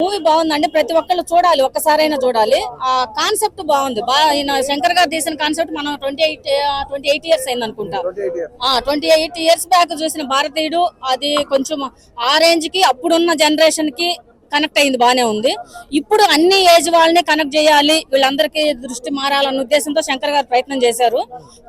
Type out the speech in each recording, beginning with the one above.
Movie బాగుందండి. ప్రతి ఒక్కళ్ళు చూడాలి, ఒక్కసారైనా చూడాలి. ఆ కాన్సెప్ట్ బాగుంది. శంకర్ గారు తీసిన కాన్సెప్ట్ మనం 28 ఇయర్స్ అయింది అనుకుంటా. 28 ఇయర్స్ బ్యాక్ చూసిన భారతీయుడు అది కొంచెం ఆ రేంజ్ కి అప్పుడున్న జనరేషన్ కి కనెక్ట్ అయింది, బానే ఉంది. ఇప్పుడు అన్ని ఏజ్ వాళ్ళని కనెక్ట్ చేయాలి, వీళ్ళందరికీ దృష్టి మారాలన్న ఉద్దేశంతో శంకర్ గారు ప్రయత్నం చేశారు.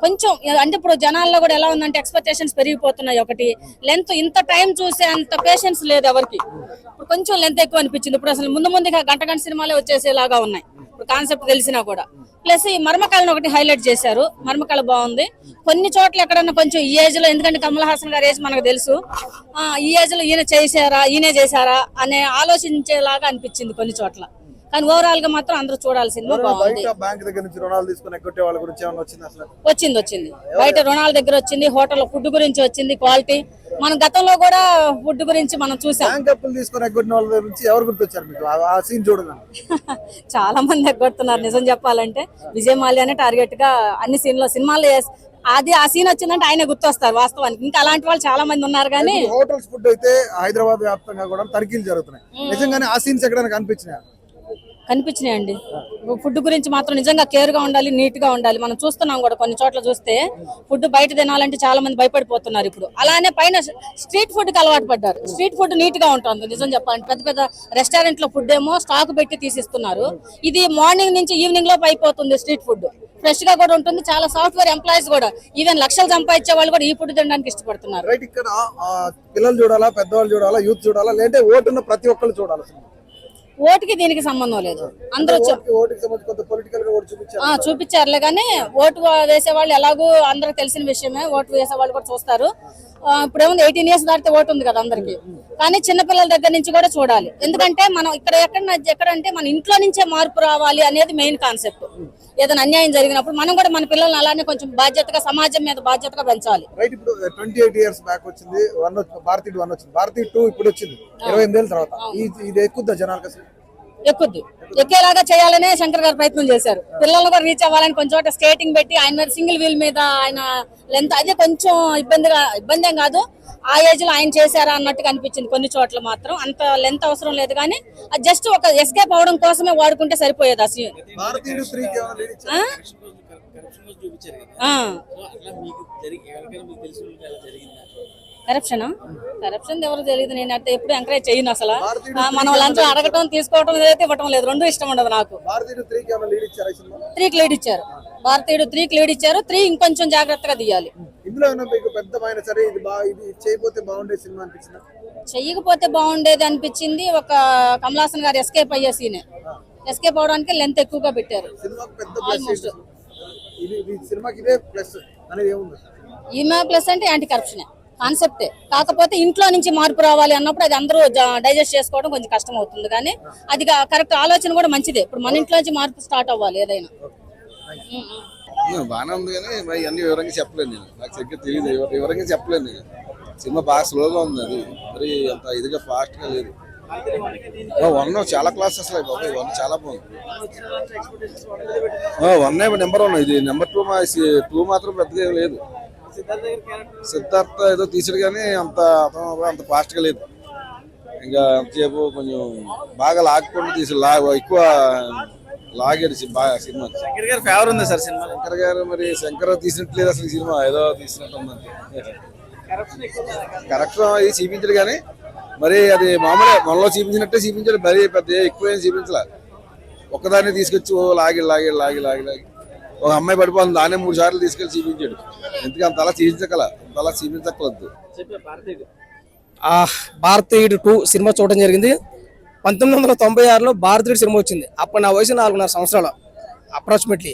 కొంచెం అంటే ఇప్పుడు జనాల్లో కూడా ఎలా ఉందంటే ఎక్స్పెక్టేషన్స్ పెరిగిపోతున్నాయి. ఒకటి లెంత్, ఇంత టైం చూసే అంత పేషెన్స్ లేదు ఎవరికి. ఇప్పుడు కొంచెం లెంత్ ఎక్కువ అనిపించింది. ఇప్పుడు అసలు ముందుగా గంట సినిమాలే వచ్చేసేలాగా ఉన్నాయి ఇప్పుడు కాన్సెప్ట్ తెలిసినా కూడా. ప్లస్ ఈ మర్మకళను ఒకటి హైలైట్ చేశారు. మర్మకళ బాగుంది. కొన్ని చోట్ల ఎక్కడన్నా కొంచెం ఈ ఏజ్ లో, ఎందుకంటే కమల్ హాసన్ గారి ఏజ్ మనకు తెలుసు, ఈ ఏజ్ లో ఈయనే చేశారా అనే ఆలోచించేలాగా అనిపించింది కొన్ని చోట్ల. కానీ ఓవరాల్ గా మాత్రం అందరూ చూడాల్సింది. బాగుంది. వచ్చింది బయట రుణాల దగ్గర వచ్చింది, హోటల్ ఫుడ్ గురించి వచ్చింది, క్వాలిటీ. మనం గతంలో కూడా ఫుడ్ గురించి మనం చూసాం. చాలా మంది ఎగ్గొడుతున్నారు నిజం చెప్పాలంటే. విజయ్ మాల్యానే టార్గెట్ గా అన్ని సినిమాలు అది ఆ సీన్ వచ్చిందంటే ఆయన గుర్తొస్తారు వాస్తవానికి. ఇంకా అలాంటి వాళ్ళు చాలా మంది ఉన్నారు. కానీ హోటల్స్ ఫుడ్ అయితే హైదరాబాద్ వ్యాప్తంగా కూడా తనిఖీలు జరుగుతున్నాయి. నిజంగానే ఆ సీన్స్ ఎక్కడైనా కనిపించినాయండి. ఫుడ్ గురించి మాత్రం నిజంగా కేర్ గా ఉండాలి, నీట్ గా ఉండాలి. మనం చూస్తున్నాం కూడా కొన్ని చోట్ల చూస్తే ఫుడ్ బయట తినాలంటే చాలా మంది భయపడిపోతున్నారు ఇప్పుడు. అలానే పైన స్ట్రీట్ ఫుడ్ కి అలవాటు పడ్డారు. స్ట్రీట్ ఫుడ్ నీట్ గా ఉంటుంది నిజం చెప్పాలంటే. పెద్ద పెద్ద రెస్టారెంట్ లో ఫుడ్ ఏమో స్టాక్ పెట్టి తీసిస్తున్నారు. ఇది మార్నింగ్ నుంచి ఈవినింగ్ లోపు అయిపోతుంది. స్ట్రీట్ ఫుడ్ ఫ్రెష్ గా కూడా ఉంటుంది. చాలా సాఫ్ట్వేర్ ఎంప్లాయీస్ కూడా ఈవెన్ లక్షలు సంపాదించే వాళ్ళు కూడా ఈ ఫుడ్ తినడానికి ఇష్టపడుతున్నారు. ఇక్కడ పిల్లలు చూడాలా, పెద్దవాళ్ళు చూడాలా, యూత్ చూడాలా, లేదంటే ఓటున్న ప్రతి ఒక్కళ్ళు చూడాలి? ఓటుకి దీనికి సంబంధం లేదు. అందరూ చూపించారులే, కానీ ఓటు వేసే వాళ్ళు ఎలాగో అందరికి తెలిసిన విషయమే. ఓటు వేసే వాళ్ళు కూడా చూస్తారు. ఇప్పుడు ఏముంది, 18 ఇయర్స్ దాటితే ఓటు ఉంది కదా అందరికి. కానీ చిన్నపిల్లల దగ్గర నుంచి కూడా చూడాలి. ఎందుకంటే మనం ఎక్కడంటే మన ఇంట్లో నుంచే మార్పు రావాలి అనేది మెయిన్ కాన్సెప్ట్. ఏదైనా అన్యాయం జరిగినప్పుడు మనం కూడా మన పిల్లల్ని అలానే కొంచెం బాధ్యతగా, సమాజం మీద బాధ్యతగా పెంచాలి. రైట్. ఇప్పుడు 28 ఇయర్స్ బ్యాక్ వచ్చింది భారతీయుడు 1 వచ్చింది, భారతీయుడు 2 ఇప్పుడు వచ్చింది 28 ఏళ్ళ తర్వాత. ఇది ఎక్కుద్దా జనాలకు? అసలు ఎక్కుద్ది. ఎక్కేలాగా చేయాలనే శంకర్ గారు ప్రయత్నం చేశారు. పిల్లల్ని కూడా రీచ్ అవ్వాలని కొంచెం చోట స్కేటింగ్ పెట్టి ఆయన మీద సింగిల్ వీల్ మీద ఆయన లెంత్ అదే కొంచెం ఇబ్బంది కాదు. ఆ ఏజ్ లో ఆయన చేశారా అన్నట్టుగా అనిపించింది. కొన్ని చోట్ల మాత్రం అంత లెంత్ అవసరం లేదు, కానీ అది జస్ట్ ఒక ఎస్కేప్ అవడం కోసమే వాడుకుంటే సరిపోయేది. ఆ సీన్ కరప్షన్ ఎవరు తెలియదు. నేను అంటే ఎప్పుడు ఎంకరేజ్ చేయను అసలు. మన వాళ్ళంతా అడగటం, తీసుకోవటం అయితే ఇవ్వటం లేదు. రెండు ఇష్టం ఉండదు నాకు. 3కి లీడ్ ఇచ్చారు. భారతీయుడు 3కి లీడ్ ఇచ్చారు. 3 ఇంకొంచెం జాగ్రత్తగా తీయాలి. చెయ్యకపోతే బాగుండేది అనిపించింది. ఒక కమల్ హాసన్ గారు ఎస్కేప్ అయ్యే సీనే. ఎస్కేప్ అవడానికి లెంత్ ఎక్కువగా పెట్టారు. ఈమె ప్లస్ అంటే యాంటీ కరప్షన్ కాన్సెప్టే. కాకపోతే ఇంట్లో నుంచి మార్పు రావాలి అన్నప్పుడు అది అందరూ డైజెస్ట్ చేసుకోవడం కొంచెం కష్టం అవుతుంది. కానీ అది కరెక్ట్ ఆలోచన కూడా మంచిదే. ఇప్పుడు మన ఇంట్లో నుంచి మార్పు స్టార్ట్ అవ్వాలి ఏదైనా. బాగానే ఉంది, కానీ అన్ని వివరంగా చెప్పలేదు నేను. నాకు సరిగ్గా తెలియదు, వివరంగా చెప్పలేదు నేను. సినిమా బాగా స్లోగా ఉంది, అది మరి అంత ఇదిగా ఫాస్ట్ గా లేదు. 1 చాలా క్లాస్ అసలు. 1 చాలా బాగుంది. 1 నెంబర్ 1. ఇది నెంబర్ 2 మాత్రం పెద్దగా ఏం లేదు. సిద్ధార్థ ఏదో తీసాడు, కానీ అంత ఫాస్ట్ గా లేదు. ఇంకా అంతసేపు కొంచెం బాగా లాక్కుండా తీసాడు, ఎక్కువ లాగాడు బాగా సినిమా. శంకర్ గారు ఫేవర్ ఉంది సార్ సినిమా. శంకర్ గారు మరి శంకర్ తీసినట్లేదు అసలు. ఈ సినిమా ఏదో తీసినట్టు ఉందంటే. కరెక్షన్ అది చూపించడు, కానీ మరి అది మామూలుగా మనలో చూపించినట్టే చూపించాడు. మరీ పెద్ద ఎక్కువ చూపించలే. ఒక్కదాన్ని తీసుకొచ్చి లాగి ఒక అమ్మాయి పడిపోతుంది, దాన్ని 3 సార్లు తీసుకెళ్లి చూపించాడు. ఎందుకు అంతలా చూపించక్కలద్దు. భారతీయుడు 2 సినిమా చూడడం జరిగింది. 1996లో భారతీయుడు సినిమా వచ్చింది. అప్పుడు నా వయసు 4.5 సంవత్సరాలు అప్రాక్సిమేట్లీ.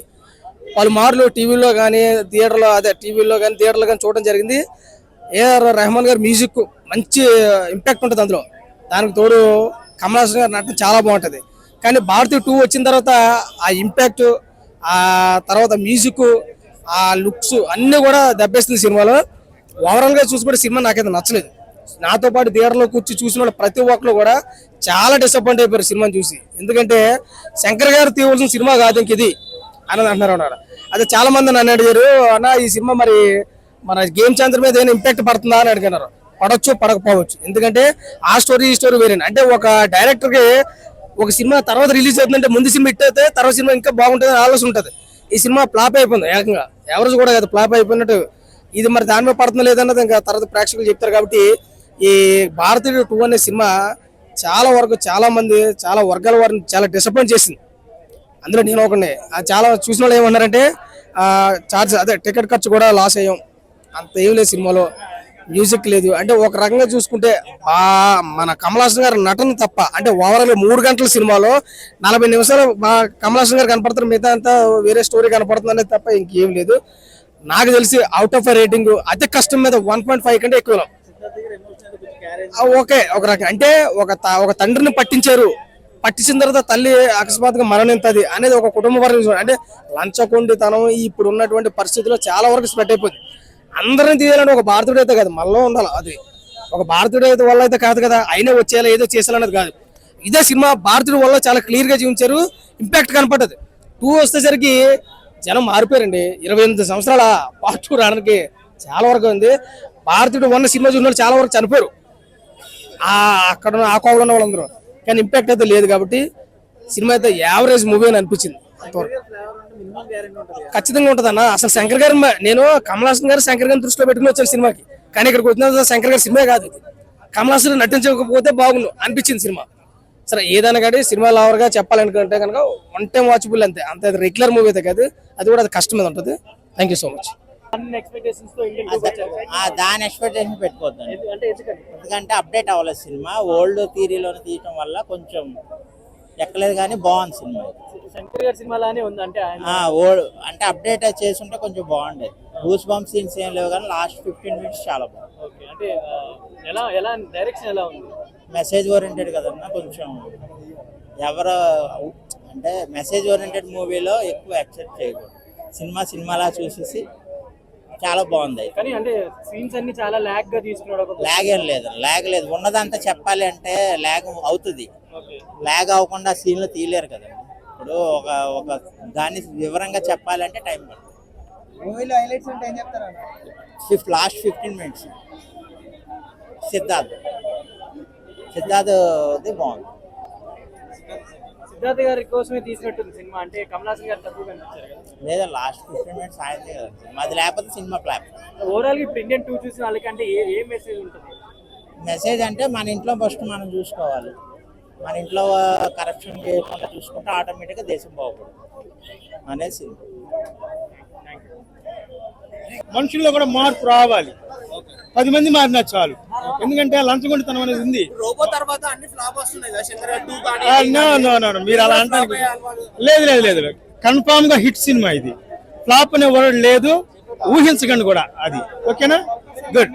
పలుమార్లు టీవీలో కానీ టీవీలో కానీ చూడడం జరిగింది. ఏఆర్ రెహమాన్ గారి మ్యూజిక్ మంచి ఇంపాక్ట్ ఉంటుంది అందులో. దానికి తోడు కమల్ హాసన్ గారి నటన చాలా బాగుంటుంది. కానీ భారతీయుడు 2 వచ్చిన తర్వాత ఆ ఇంపాక్ట్, ఆ తర్వాత మ్యూజిక్, ఆ లుక్స్ అన్నీ కూడా దెబ్బేస్తుంది సినిమాలో. ఓవరాల్గా చూసుకుంటే సినిమా నాకైతే నచ్చలేదు. నాతో పాటు థియేటర్లో కూర్చి చూసిన వాళ్ళు ప్రతి ఒక్కరు కూడా చాలా డిసప్పాయింట్ అయిపోయారు సినిమాని చూసి. ఎందుకంటే శంకర్ గారు తీయవలసిన సినిమా కాదు ఇంక ఇది అని అంటున్నారు. అదే చాలా మంది నన్ను అడిగారు, అన్న ఈ సినిమా మరి మన గేమ్ చేంజర్ మీద ఏమైనా ఇంపాక్ట్ పడుతుందా అని అడిగినారు. పడొచ్చు పడకపోవచ్చు. ఎందుకంటే ఆ స్టోరీ ఈ స్టోరీ వేరే. అంటే ఒక డైరెక్టర్కి ఒక సినిమా తర్వాత రిలీజ్ అవుతుందంటే ముందు సినిమా హిట్ అయితే తర్వాత సినిమా ఇంకా బాగుంటుంది అని ఆలోచన ఉంటుంది. ఈ సినిమా ఫ్లాప్ అయిపోయింది ఏకంగా, ఎవరు కూడా కదా ఫ్లాప్ అయిపోయినట్టు. ఇది మరి దాని మీద పడుతుందో లేదన్నది ఇంకా తర్వాత ప్రేక్షకులు చెప్తారు. కాబట్టి ఈ భారతీయుడు 2 అనే సినిమా చాలా వరకు చాలా మంది చాలా వర్గాల వారిని చాలా డిసప్పాయింట్ చేసింది. అందులో నేను ఒకనే. చాలా చూసిన వాళ్ళు ఏమన్నారంటే చార్జ్ అదే టికెట్ ఖర్చు కూడా లాస్ అయ్యాం, అంత ఏం లేదు సినిమాలో, మ్యూజిక్ లేదు. అంటే ఒక రకంగా చూసుకుంటే మన కమల్ హాసన్ గారి నటన తప్ప, అంటే ఓవరాల్ 3 గంటల సినిమాలో 40 నిమిషాలు కమల్ హాసన్ గారు కనపడతారు, మిగతా అంతా వేరే స్టోరీ కనపడుతుంది అనేది తప్ప ఇంకేం లేదు. నాకు తెలిసి అవుట్ ఆఫ్ రేటింగ్ అతి కష్టం మీద 1.5 కంటే ఎక్కువ. ఓకే, ఒక రకం అంటే ఒక తండ్రిని పట్టించిన తర్వాత తల్లి అకస్మాత్తుగా మరణింతది అనేది ఒక కుటుంబ వర్గం. అంటే లంచకొండితనం ఇప్పుడు ఉన్నటువంటి పరిస్థితుల్లో చాలా వరకు స్ప్రెడ్ అయిపోయింది. అందరిని తీయాలంటే ఒక భారతీయుడు అయితే కాదు, మనలో ఉండాలి. అది ఒక భారతీయుడు అయితే వల్ల అయితే కాదు కదా, అయినా వచ్చేయాలి ఏదో చేసేయాలనేది కాదు. ఇదే సినిమా భారతీయుడు వల్ల చాలా క్లియర్ గా చూపించారు, ఇంపాక్ట్ కనపడ్డది. 2 వచ్చేసరికి జనం మారిపోయారండి. 28 సంవత్సరాల పార్ట్ 2 రావడానికి చాలా వరకు ఉంది. భారతీయుడు 1 సినిమా చూసిన చాలా వరకు చనిపోయారు అక్కడ ఆ కోవలో ఉన్న వాళ్ళందరూ. కానీ ఇంపాక్ట్ అయితే లేదు. కాబట్టి సినిమా అయితే యావరేజ్ మూవీ అని అనిపించింది. ఖచ్చితంగా ఉంటుంది అన్న. అసలు శంకర్ గారు, నేను కమల్ హాసన్ గారు శంకర్ గారిని దృష్టిలో పెట్టుకుని వచ్చాను సినిమాకి. కానీ ఇక్కడికి వచ్చిన శంకర్ గారి సినిమా కాదు ఇది. కమల్ హాసన్ నటించకపోతే బాగుండు అనిపించింది సినిమా. సరే ఏదైనా కానీ సినిమా లావర్గా చెప్పాలనుకుంటే కనుక 1 టైం వాచబుల్ అంతే. అంతే రెగ్యులర్ మూవీ అయితే కాదు, అది కూడా అది కష్టం మీద ఉంటుంది. Thank you so much. దాని ఎక్స్పెక్టేషన్ పెట్టుకోవద్దు, ఎందుకంటే అప్డేట్ అవ్వలేదు సినిమా. ఓల్డ్ థియరీలోనే తీయటం వల్ల కొంచెం ఎక్కలేదు, కానీ బాగుంది సినిమా. శంకర్ గారి సినిమాలానే ఉంది అంటే అంటే అప్డేట్ చేసుంటే కొంచెం బాగుండేది. గూస్ బంప్ సీన్స్ ఏం లేవు, కానీ లాస్ట్ 15 మినిట్స్ చాలా బాగుంది. అంటే ఎలా డైరెక్షన్ ఎలా ఉంది? మెసేజ్ ఓరియంటెడ్ కదన్నా, కొంచెం ఎవరు అంటే మెసేజ్ ఓరియంటెడ్ మూవీలో ఎక్కువ యాక్సెప్ట్ చేయకూడదు. సినిమాలా చూసేసి చాలా బాగుంది. కానీ అంటే సీన్స్ అన్ని చాలా లాగ్ గా తీసుకున్నాడు. లాగ్ ఏం లేదు, ఉన్నదంతా చెప్పాలి అంటే లాగ్ అవుతుంది. లాగ్ అవ్వకుండా సీన్లు తీయలేరు కదండి. ఇప్పుడు ఒక దాన్ని వివరంగా చెప్పాలంటే టైం పడుతుంది. మూవీలో హైలైట్స్ అంటే ఏం చెప్తారా? లాస్ట్ 15 మినిట్స్ సిద్ధార్థ్ బాగుంది. సిద్ధార్థ్ గారి కోసమే తీసినట్టుంది సినిమా. అంటే కమల్ హాసన్ గారు తక్కువ కనిపించారు కదా? లేదా లాస్ట్ 15 మినిట్స్ ఆయనదే కదా, అది లేకపోతే సినిమా ఫ్లాప్. ఓవరాల్ ఇప్పుడు ఇండియన్ 2 చూసిన వాళ్ళకి అంటే ఏ మెసేజ్ ఉంటుంది? మెసేజ్ అంటే మన ఇంట్లో ఫస్ట్ మనం చూసుకోవాలి. మన ఇంట్లో కరప్షన్ చేయకుండా చూసుకుంటే ఆటోమేటిక్గా దేశం బాగుపడుతుంది అనేసి. మనుషుల్లో కూడా మార్పు రావాలి. 10 మంది మారినా చాలు. ఎందుకంటే లంచగొండితనం అనేది ఉంది. మీరు అలా అంటే లేదు, కన్ఫామ్ గా హిట్ సినిమా ఇది. ఫ్లాప్ అనే వర్డ్ లేదు, ఊహించకండి కూడా అది. ఓకేనా? గుడ్.